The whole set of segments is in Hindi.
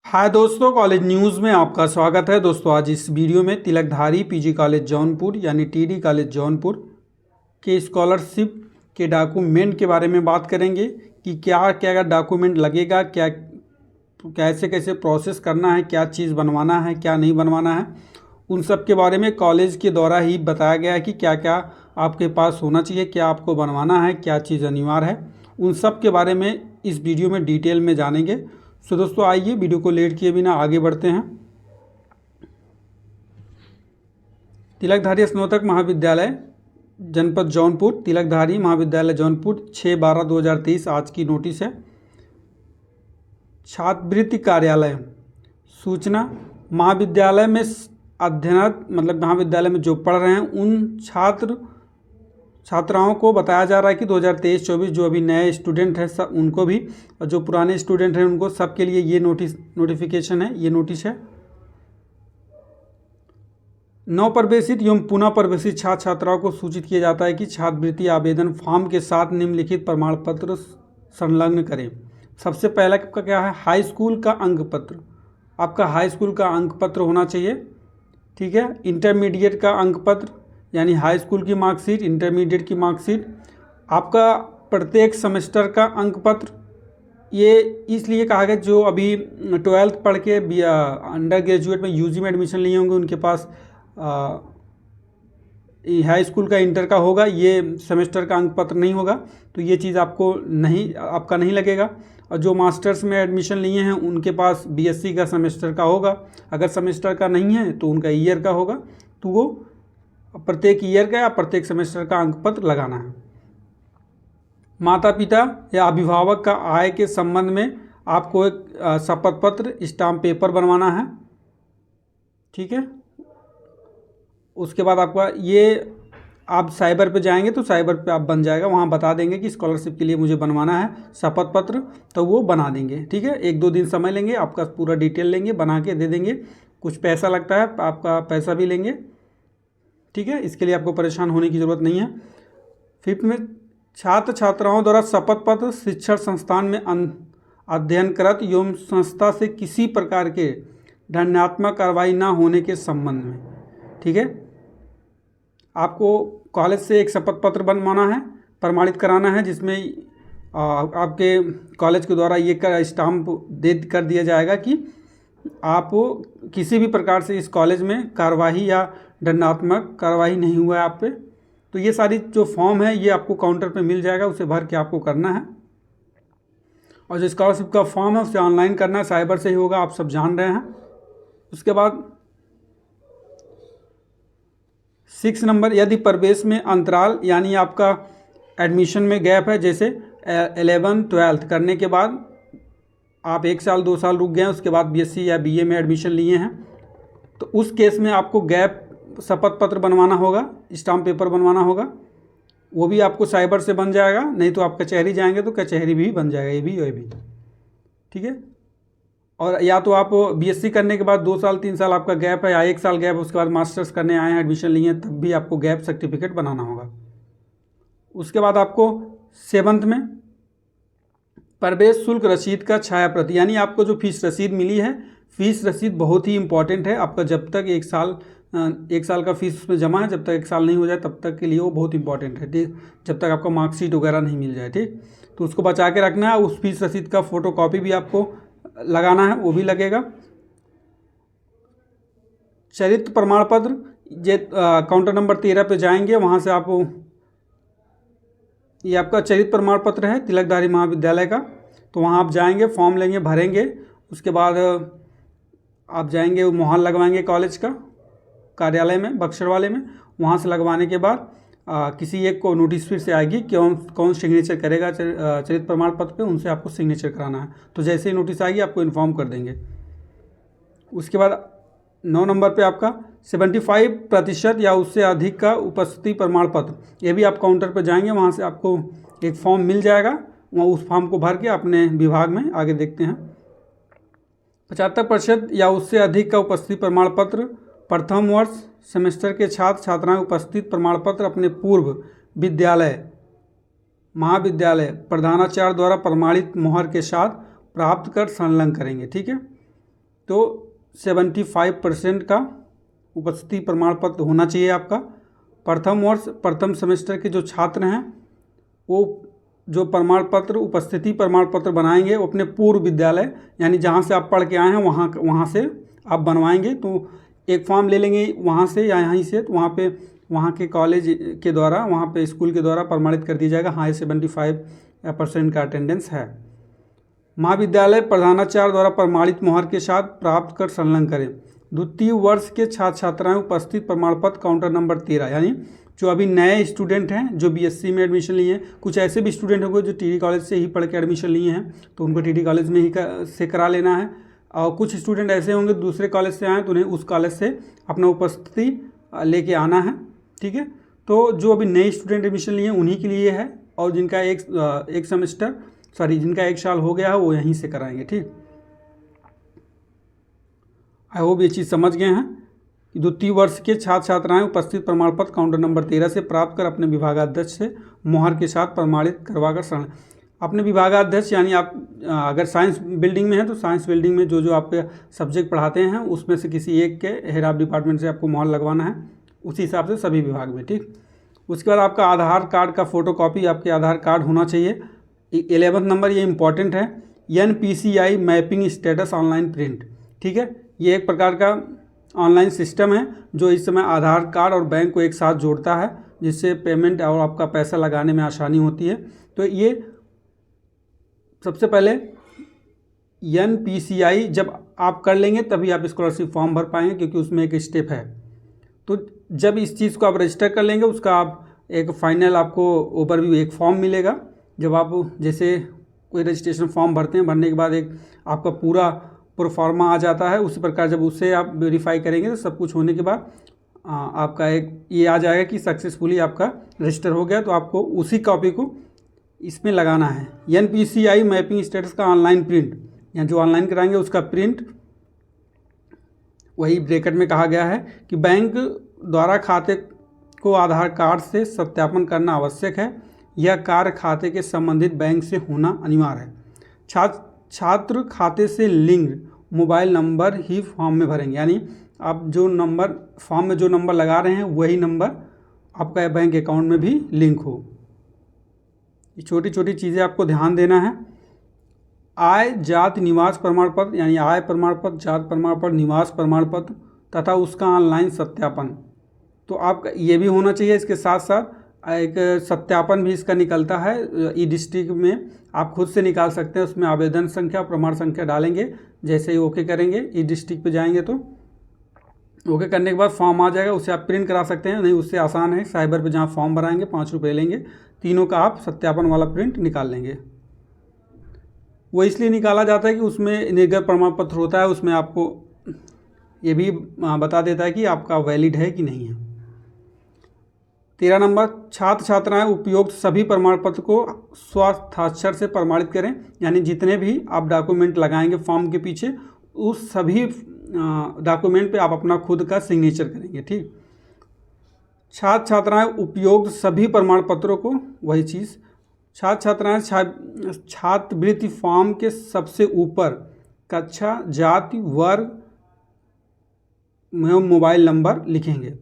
हाय दोस्तों, कॉलेज न्यूज़ में आपका स्वागत है। दोस्तों आज इस वीडियो में तिलकधारी पीजी कॉलेज जौनपुर यानी टीडी कॉलेज जौनपुर के स्कॉलरशिप के डॉक्यूमेंट के बारे में बात करेंगे कि क्या क्या डॉक्यूमेंट लगेगा, क्या कैसे कैसे प्रोसेस करना है, क्या चीज़ बनवाना है, क्या नहीं बनवाना है। उन सब के बारे में कॉलेज के द्वारा ही बताया गया है कि क्या क्या आपके पास होना चाहिए, क्या आपको बनवाना है, क्या चीज़ अनिवार्य है। उन सब के बारे में इस वीडियो में डिटेल में जानेंगे। सो दोस्तों आइए वीडियो को लेट किए बिना आगे बढ़ते हैं। तिलकधारी स्नातक महाविद्यालय जनपद जौनपुर, तिलकधारी महाविद्यालय जौनपुर 6/12/2023 आज की नोटिस है। छात्रवृत्ति कार्यालय सूचना, महाविद्यालय में अध्ययनरत मतलब महाविद्यालय में जो पढ़ रहे हैं उन छात्राओं को बताया जा रहा है कि 2023-24 जो अभी नए स्टूडेंट हैं सब उनको भी, और जो पुराने स्टूडेंट हैं उनको सबके लिए ये नोटिफिकेशन है, ये नोटिस है। नवप्रवेशित एवं पुनः प्रवेशित छात्र छात्राओं को सूचित किया जाता है कि छात्रवृत्ति आवेदन फॉर्म के साथ निम्नलिखित प्रमाण पत्र संलग्न करें। सबसे पहला आपका क्या है, हाई स्कूल का अंक पत्र। आपका हाई स्कूल का अंक पत्र होना चाहिए, ठीक है। इंटरमीडिएट का अंक पत्र यानी हाई स्कूल की मार्कशीट, इंटरमीडिएट की मार्कशीट, आपका प्रत्येक सेमेस्टर का अंक पत्र। ये इसलिए कहा गया जो अभी 12th पढ़ के अंडर ग्रेजुएट में यूजी में एडमिशन लिए होंगे उनके पास हाई स्कूल का इंटर का होगा, ये सेमेस्टर का अंक पत्र नहीं होगा, तो ये चीज़ आपका नहीं लगेगा। और जो मास्टर्स में एडमिशन लिए हैं उनके पास बीएससी का सेमेस्टर का होगा। अगर सेमेस्टर का नहीं है तो उनका ईयर का होगा, तो वो प्रत्येक ईयर का या प्रत्येक सेमेस्टर का अंक पत्र लगाना है। माता पिता या अभिभावक का आय के संबंध में आपको एक शपथ पत्र स्टाम्प पेपर बनवाना है, ठीक है। उसके बाद आपका ये आप साइबर पे जाएंगे तो साइबर पे आप बन जाएगा, वहाँ बता देंगे कि स्कॉलरशिप के लिए मुझे बनवाना है शपथ पत्र, तो वो बना देंगे, ठीक है। 1-2 दिन समय लेंगे, आपका पूरा डिटेल लेंगे, बना के दे देंगे। कुछ पैसा लगता है, आपका पैसा भी लेंगे, ठीक है। इसके लिए आपको परेशान होने की ज़रूरत नहीं है। 5th में छात्र छात्राओं द्वारा शपथ पत्र शिक्षण संस्थान में अध्ययनरत एवं संस्था से किसी प्रकार के दंडात्मक कार्रवाई न होने के संबंध में, ठीक है। आपको कॉलेज से एक शपथ पत्र बनवाना है, प्रमाणित कराना है, जिसमें आपके कॉलेज के द्वारा ये स्टाम्प कर दिया जाएगा कि आप किसी भी प्रकार से इस कॉलेज में कार्रवाई या दंडात्मक कार्रवाई नहीं हुआ है आप पे। तो ये सारी जो फॉर्म है ये आपको काउंटर पे मिल जाएगा, उसे भर के आपको करना है। और जो स्कॉलरशिप का फॉर्म है उसे ऑनलाइन करना है, साइबर से ही होगा, आप सब जान रहे हैं। उसके बाद 6 नंबर, यदि प्रवेश में अंतराल यानी आपका एडमिशन में गैप है, जैसे 11th 12th करने के बाद आप 1 साल 2 साल रुक गए हैं, उसके बाद बीएससी या बीए में एडमिशन लिए हैं, तो उस केस में आपको गैप शपथ पत्र बनवाना होगा, स्टाम्प पेपर बनवाना होगा। वो भी आपको साइबर से बन जाएगा, नहीं तो आप कचहरी जाएंगे तो कचहरी भी बन जाएगा, ये भी, ठीक है। और या तो आप बीएससी करने के बाद 2 साल 3 साल आपका गैप है या 1 साल गैप, उसके बाद मास्टर्स करने आए हैं, एडमिशन लिए हैं, तब भी आपको गैप सर्टिफिकेट बनाना होगा। उसके बाद आपको 7th में प्रवेश शुल्क रसीद का छाया प्रति, यानी आपको जो फीस रसीद मिली है, फीस रसीद बहुत ही इंपॉर्टेंट है। आपका जब तक 1 साल का फीस उसमें जमा है, जब तक 1 साल नहीं हो जाए तब तक के लिए वो बहुत इंपॉर्टेंट है, ठीक। जब तक आपका मार्कशीट वगैरह नहीं मिल जाए, ठीक, तो उसको बचा के रखना है। उस फीस रसीद का फोटोकॉपी भी आपको लगाना है, वो भी लगेगा। चरित्र प्रमाण पत्र, ये काउंटर नंबर 13 पे जाएंगे, वहाँ से आप ये आपका चरित्र प्रमाण पत्र है तिलकधारी महाविद्यालय का, तो वहाँ आप जाएंगे, फॉर्म लेंगे, भरेंगे। उसके बाद आप जाएंगे, वो मुहर लगवाएंगे कॉलेज का कार्यालय में, बक्सर वाले में। वहाँ से लगवाने के बाद किसी एक को नोटिस फिर से आएगी कि कौन सिग्नेचर करेगा चरित्र प्रमाण पत्र पे, उनसे आपको सिग्नेचर कराना है। तो जैसे ही नोटिस आएगी आपको इन्फॉर्म कर देंगे। उसके बाद 9 नंबर पे आपका 75% या उससे अधिक का उपस्थिति प्रमाण पत्र, ये भी आप काउंटर पर जाएंगे, वहाँ से आपको एक फॉर्म मिल जाएगा, वहाँ उस फॉर्म को भर के अपने विभाग में आगे देखते हैं। 75% या उससे अधिक का उपस्थिति प्रमाण पत्र, प्रथम वर्ष सेमेस्टर के छात्र छात्राएं उपस्थित प्रमाण पत्र अपने पूर्व विद्यालय महाविद्यालय प्रधानाचार्य द्वारा प्रमाणित मुहर के साथ प्राप्त कर संलग्न करेंगे, ठीक है। तो 75% का उपस्थिति प्रमाण पत्र होना चाहिए आपका। प्रथम वर्ष प्रथम सेमेस्टर के जो छात्र हैं वो जो प्रमाण पत्र उपस्थिति प्रमाण पत्र बनाएंगे वो अपने पूर्व विद्यालय यानी जहाँ से आप पढ़ के आए हैं वहाँ से आप बनवाएंगे। तो एक फॉर्म ले लेंगे वहाँ से या यहीं से, तो वहाँ के कॉलेज के द्वारा, वहाँ पे स्कूल के द्वारा प्रमाणित कर दिया जाएगा हाँ 75% का अटेंडेंस है। महाविद्यालय प्रधानाचार्य द्वारा प्रमाणित मोहर के साथ प्राप्त कर संलग्न करें। द्वितीय वर्ष के छात्र छात्राएं उपस्थित प्रमाण पत्र काउंटर नंबर 13, यानी जो अभी नए स्टूडेंट हैं जो बीएससी में एडमिशन लिए हैं, कुछ ऐसे भी स्टूडेंट होंगे जो टीडी कॉलेज से ही पढ़ के एडमिशन लिए हैं तो उनको टीडी कॉलेज में ही से करा लेना है। और कुछ स्टूडेंट ऐसे होंगे दूसरे कॉलेज से आए तो उन्हें उस कॉलेज से अपना उपस्थिति लेके आना है, ठीक है। तो जो अभी नए स्टूडेंट एडमिशन लिए हैं उन्हीं के लिए है, और जिनका जिनका 1 साल हो गया है वो यहीं से कराएंगे, ठीक। आई होप ये चीज़ समझ गए हैं कि द्वितीय वर्ष के छात्र छात्राएं उपस्थित प्रमाण पत्र काउंटर नंबर 13 से प्राप्त कर अपने विभागाध्यक्ष से मोहर के साथ प्रमाणित करवाकर संलग्न। अपने विभागाध्यक्ष यानी आप अगर साइंस बिल्डिंग में है तो साइंस बिल्डिंग में जो आपके सब्जेक्ट पढ़ाते हैं उसमें से किसी एक के हेड ऑफ डिपार्टमेंट से आपको मोहर लगवाना है, उसी हिसाब से सभी विभाग में, ठीक। उसके बाद आपका आधार कार्ड का फोटोकॉपी आपके आधार कार्ड होना चाहिए। 11वां नंबर ये इंपॉर्टेंट है, NPCI mapping status online print, ठीक है। ये एक प्रकार का ऑनलाइन सिस्टम है जो इस समय आधार कार्ड और बैंक को एक साथ जोड़ता है, जिससे पेमेंट और आपका पैसा लगाने में आसानी होती है। तो ये सबसे पहले NPCI जब आप कर लेंगे तभी आप स्कॉलरशिप फॉर्म भर पाएंगे, क्योंकि उसमें एक स्टेप है। तो जब इस चीज़ को आप रजिस्टर कर लेंगे उसका आप एक फाइनल आपको ओवरव्यू एक फॉर्म मिलेगा। जब आप जैसे कोई रजिस्ट्रेशन फॉर्म भरते हैं, भरने के बाद एक आपका पूरा प्रोफार्मा आ जाता है, उसी प्रकार जब उससे आप वेरीफाई करेंगे तो सब कुछ होने के बाद आपका एक ये आ जाएगा कि सक्सेसफुली आपका रजिस्टर हो गया। तो आपको उसी कॉपी को इसमें लगाना है। NPCI मैपिंग स्टेटस का ऑनलाइन प्रिंट, या जो ऑनलाइन कराएंगे उसका प्रिंट, वही ब्रैकेट में कहा गया है कि बैंक द्वारा खाते को आधार कार्ड से सत्यापन करना आवश्यक है। यह कार्य खाते के संबंधित बैंक से होना अनिवार्य है। छात्र खाते से लिंक मोबाइल नंबर ही फॉर्म में भरेंगे, यानी आप जो नंबर फॉर्म में जो नंबर लगा रहे हैं वही नंबर आपका बैंक अकाउंट में भी लिंक हो। ये छोटी छोटी चीज़ें आपको ध्यान देना है। आय जाति निवास प्रमाण पत्र, यानी आय प्रमाण पत्र, जाति प्रमाण पत्र, निवास प्रमाण पत्र तथा उसका ऑनलाइन सत्यापन, तो आपका ये भी होना चाहिए। इसके साथ साथ एक सत्यापन भी इसका निकलता है ई-डिस्ट्रिक्ट में, आप खुद से निकाल सकते हैं। उसमें आवेदन संख्या प्रमाण संख्या डालेंगे, जैसे ही ओके करेंगे ई-डिस्ट्रिक्ट पे जाएंगे तो ओके करने के बाद फॉर्म आ जाएगा, उसे आप प्रिंट करा सकते हैं। नहीं उससे आसान है, साइबर पे जहाँ फॉर्म भराएंगे 5 रुपये लेंगे, तीनों का आप सत्यापन वाला प्रिंट निकाल लेंगे। वो इसलिए निकाला जाता है कि उसमें निर्गत प्रमाण पत्र होता है, उसमें आपको ये भी बता देता है कि आपका वैलिड है कि नहीं है। 13 नंबर, छात्र छात्राएं उपयुक्त सभी प्रमाण पत्र को स्वहस्ताक्षर से प्रमाणित करें, यानी जितने भी आप डॉक्यूमेंट लगाएंगे फॉर्म के पीछे उस सभी डॉक्यूमेंट पे आप अपना खुद का सिग्नेचर करेंगे, ठीक। छात्र छात्राएं उपयुक्त सभी प्रमाण पत्रों को, वही चीज़, छात्र छात्राएं छात्रवृत्ति फॉर्म के सबसे ऊपर कक्षा, जाति, वर्ग में मोबाइल नंबर लिखेंगे।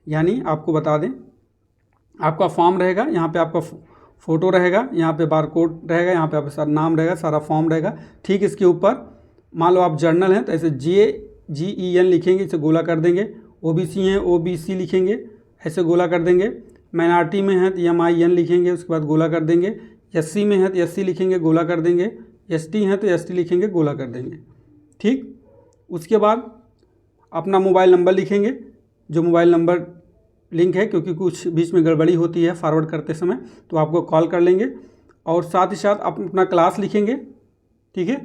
यानी आपको बता दें, आपका फॉर्म रहेगा, यहाँ पे आपका फ़ोटो रहेगा, यहाँ पे बारकोड रहेगा, यहाँ पे आपका सारा नाम रहेगा, सारा फॉर्म रहेगा। ठीक इसके ऊपर मान लो आप जर्नल हैं तो ऐसे JGEN लिखेंगे, इसे गोला कर देंगे। OBC हैं OBC लिखेंगे, ऐसे गोला कर देंगे। माइनॉरिटी में हैं तो MIN लिखेंगे, उसके बाद गोला कर देंगे। SC में है तो SC लिखेंगे, गोला कर देंगे। ST हैं तो ST लिखेंगे, गोला कर देंगे, ठीक। उसके बाद अपना मोबाइल नंबर लिखेंगे, जो मोबाइल नंबर लिंक है, क्योंकि कुछ बीच में गड़बड़ी होती है फॉरवर्ड करते समय, तो आपको कॉल कर लेंगे। और साथ ही साथ आप अपना क्लास लिखेंगे, ठीक है,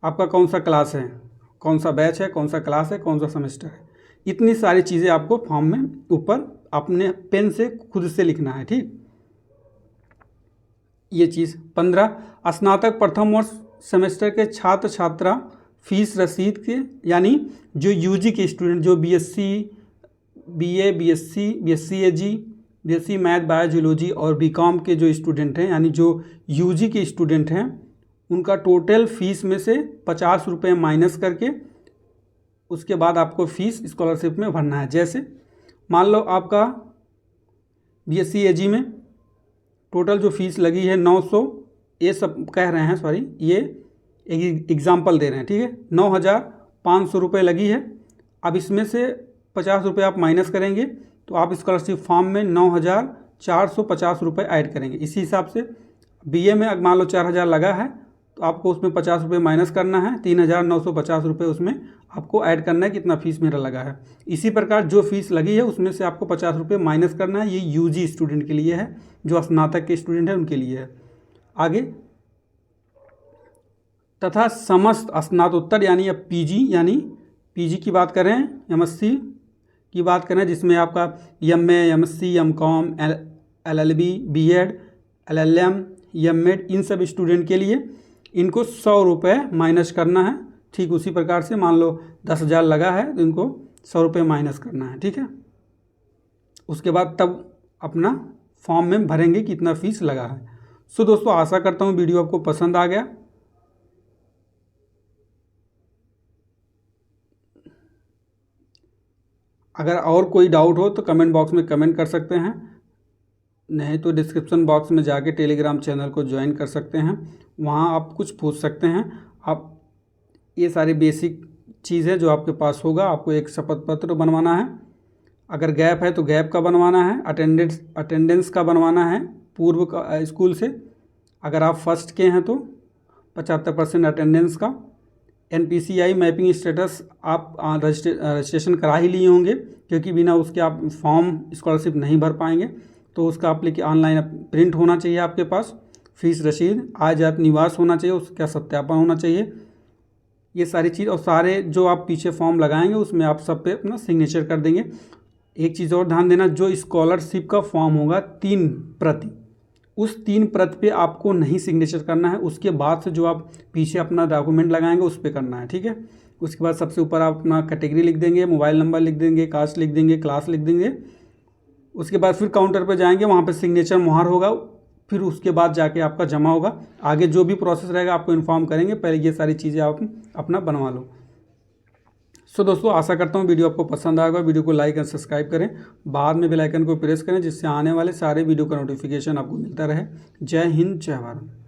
आपका कौन सा क्लास है, कौन सा बैच है, कौन सा क्लास है, कौन सा सेमेस्टर है। इतनी सारी चीज़ें आपको फॉर्म में ऊपर अपने पेन से खुद से लिखना है, ठीक। ये चीज़ 15, स्नातक प्रथम वर्ष सेमेस्टर के छात्र छात्रा फीस रसीद के, यानी जो UG के स्टूडेंट, जो BSc BA BSc AG BSc math biology और BCom के जो स्टूडेंट हैं, यानी जो UG के स्टूडेंट हैं, उनका टोटल फीस में से 50 रुपये माइनस करके उसके बाद आपको फ़ीस स्कॉलरशिप में भरना है। जैसे मान लो आपका BSc AG में टोटल जो फीस लगी है 900, ये सब कह रहे हैं, सॉरी ये एक एग्ज़ाम्पल दे रहे हैं, ठीक है, 9,500 रुपये लगी है। अब इसमें से 50 रुपये आप माइनस करेंगे तो आप स्कॉलरशिप फॉर्म में 9,450 रुपये ऐड करेंगे। इसी हिसाब से BA में अगर मान लो 4,000 लगा है तो आपको उसमें 50 रुपये माइनस करना है, 3,950 रुपये उसमें आपको ऐड करना है कितना फ़ीस मेरा लगा है। इसी प्रकार जो फीस लगी है उसमें से आपको 50 रुपये माइनस करना है। ये UG स्टूडेंट के लिए है, जो स्नातक के स्टूडेंट हैं उनके लिए है। आगे, तथा समस्त स्नातकोत्तर यानी अब PG की बात करें, MSc की बात करें, जिसमें आपका MA, MSc, MCom, LLB, B.Ed, LLM, M.Ed, इन सब स्टूडेंट के लिए इनको 100 रुपये माइनस करना है। ठीक उसी प्रकार से मान लो 10,000 लगा है तो इनको 100 रुपये माइनस करना है, ठीक है। उसके बाद तब अपना फॉर्म में भरेंगे कितना फ़ीस लगा है। सो दोस्तों, आशा करता हूँ वीडियो आपको पसंद आ गया। अगर और कोई डाउट हो तो कमेंट बॉक्स में कमेंट कर सकते हैं, नहीं तो डिस्क्रिप्शन बॉक्स में जाके टेलीग्राम चैनल को ज्वाइन कर सकते हैं, वहाँ आप कुछ पूछ सकते हैं। आप ये सारी बेसिक चीज़ है जो आपके पास होगा। आपको एक शपथ पत्र बनवाना है, अगर गैप है तो गैप का बनवाना है, अटेंडेंस का बनवाना है पूर्व का स्कूल से, अगर आप फर्स्ट के हैं तो 75% अटेंडेंस का, NPCI मैपिंग स्टेटस आप रजिस्ट्रेशन करा ही लिए होंगे, क्योंकि बिना उसके आप फॉर्म स्कॉलरशिप नहीं भर पाएंगे। तो उसका ऑनलाइन प्रिंट होना चाहिए आपके पास, फीस रसीद, आय जात निवास होना चाहिए, उसका सत्यापन होना चाहिए, ये सारी चीज़। और सारे जो आप पीछे फॉर्म लगाएंगे उसमें आप सब पे अपना सिग्नेचर कर देंगे। एक चीज़ और ध्यान देना, जो स्कॉलरशिप का फॉर्म होगा 3 प्रति, उस 3 प्रति पे आपको नहीं सिग्नेचर करना है। उसके बाद से जो आप पीछे अपना डॉक्यूमेंट लगाएंगे उस पर करना है, ठीक है। उसके बाद सबसे ऊपर आप अपना कैटेगरी लिख देंगे, मोबाइल नंबर लिख देंगे, कास्ट लिख देंगे, क्लास लिख देंगे। उसके बाद फिर काउंटर पे जाएंगे, वहाँ पे सिग्नेचर मुहर होगा, फिर उसके बाद जाके आपका जमा होगा। आगे जो भी प्रोसेस रहेगा आपको इन्फॉर्म करेंगे, पहले ये सारी चीज़ें आप अपना बनवा लो। सो दोस्तों, आशा करता हूँ वीडियो आपको पसंद आएगा। वीडियो को लाइक एंड सब्सक्राइब करें, बाद में बेल आइकन को प्रेस करें, जिससे आने वाले सारे वीडियो का नोटिफिकेशन आपको मिलता रहे। जय हिंद, जय भारत।